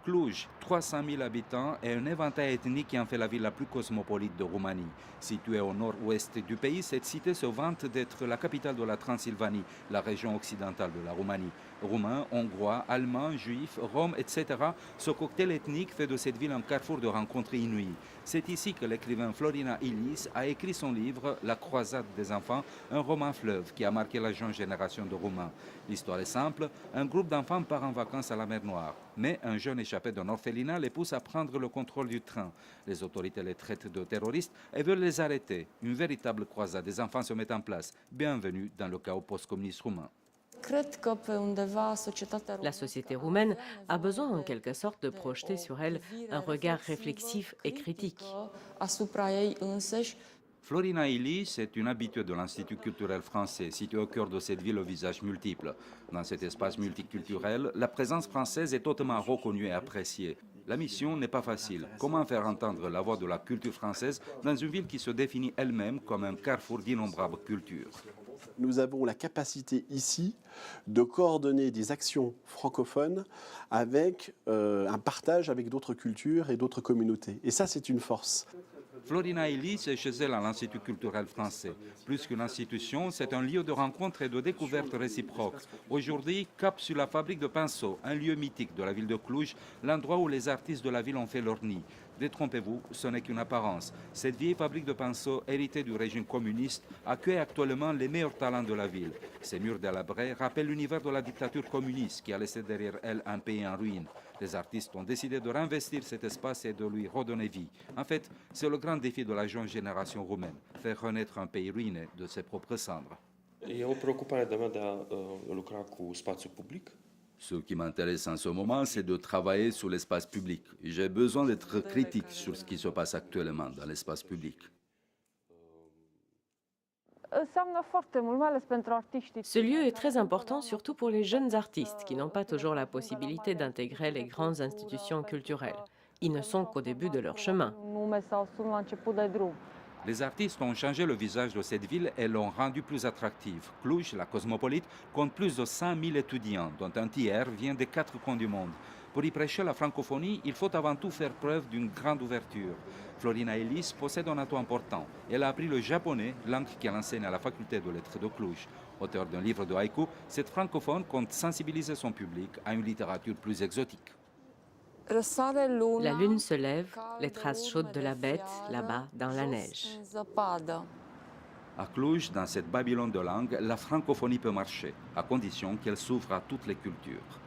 Cluj, 300 000 habitants et un éventail ethnique qui en fait la ville la plus cosmopolite de Roumanie. Située au nord-ouest du pays, cette cité se vante d'être la capitale de la Transylvanie, la région occidentale de la Roumanie. Roumains, Hongrois, Allemands, Juifs, Roms, etc. Ce cocktail ethnique fait de cette ville un carrefour de rencontres inouïes. C'est ici que l'écrivain Florina Illis a écrit son livre « La croisade des enfants », un roman fleuve qui a marqué la jeune génération de Roumains. L'histoire est simple, un groupe d'enfants part en vacances à la mer Noire. Mais un jeune échappé d'un orphelinat les pousse à prendre le contrôle du train. Les autorités les traitent de terroristes et veulent les arrêter. Une véritable croisade des enfants se met en place. Bienvenue dans le chaos post-communiste roumain. La société roumaine a besoin en quelque sorte de projeter sur elle un regard réflexif et critique. Florina Illis est une habituée de l'Institut culturel français, situé au cœur de cette ville au visage multiple. Dans cet espace multiculturel, la présence française est hautement reconnue et appréciée. La mission n'est pas facile. Comment faire entendre la voix de la culture française dans une ville qui se définit elle-même comme un carrefour d'innombrables cultures? Nous avons la capacité ici de coordonner des actions francophones avec un partage avec d'autres cultures et d'autres communautés. Et ça, c'est une force. Florina Illis est chez elle à l'Institut culturel français. Plus qu'une institution, c'est un lieu de rencontre et de découverte réciproque. Aujourd'hui, cap sur la fabrique de pinceaux, un lieu mythique de la ville de Cluj, l'endroit où les artistes de la ville ont fait leur nid. Détrompez-vous, ce n'est qu'une apparence. Cette vieille fabrique de pinceaux, héritée du régime communiste, accueille actuellement les meilleurs talents de la ville. Ces murs délabrés rappellent l'univers de la dictature communiste qui a laissé derrière elle un pays en ruine. Les artistes ont décidé de réinvestir cet espace et de lui redonner vie. En fait, c'est le grand défi de la jeune génération roumaine, faire renaître un pays ruiné de ses propres cendres. Ce qui m'intéresse en ce moment, c'est de travailler sur l'espace public. J'ai besoin d'être critique sur ce qui se passe actuellement dans l'espace public. Ce lieu est très important, surtout pour les jeunes artistes qui n'ont pas toujours la possibilité d'intégrer les grandes institutions culturelles. Ils ne sont qu'au début de leur chemin. Les artistes ont changé le visage de cette ville et l'ont rendue plus attractive. Cluj, la cosmopolite, compte plus de 100 000 étudiants, dont un tiers vient des 4 coins du monde. Pour y prêcher la francophonie, il faut avant tout faire preuve d'une grande ouverture. Florina Illis possède un atout important. Elle a appris le japonais, langue qu'elle enseigne à la faculté de lettres de Cluj. Auteur d'un livre de haïku, cette francophone compte sensibiliser son public à une littérature plus exotique. La lune se lève, les traces chaudes de la bête, là-bas, dans la neige. À Cluj, dans cette Babylone de langue, la francophonie peut marcher, à condition qu'elle s'ouvre à toutes les cultures.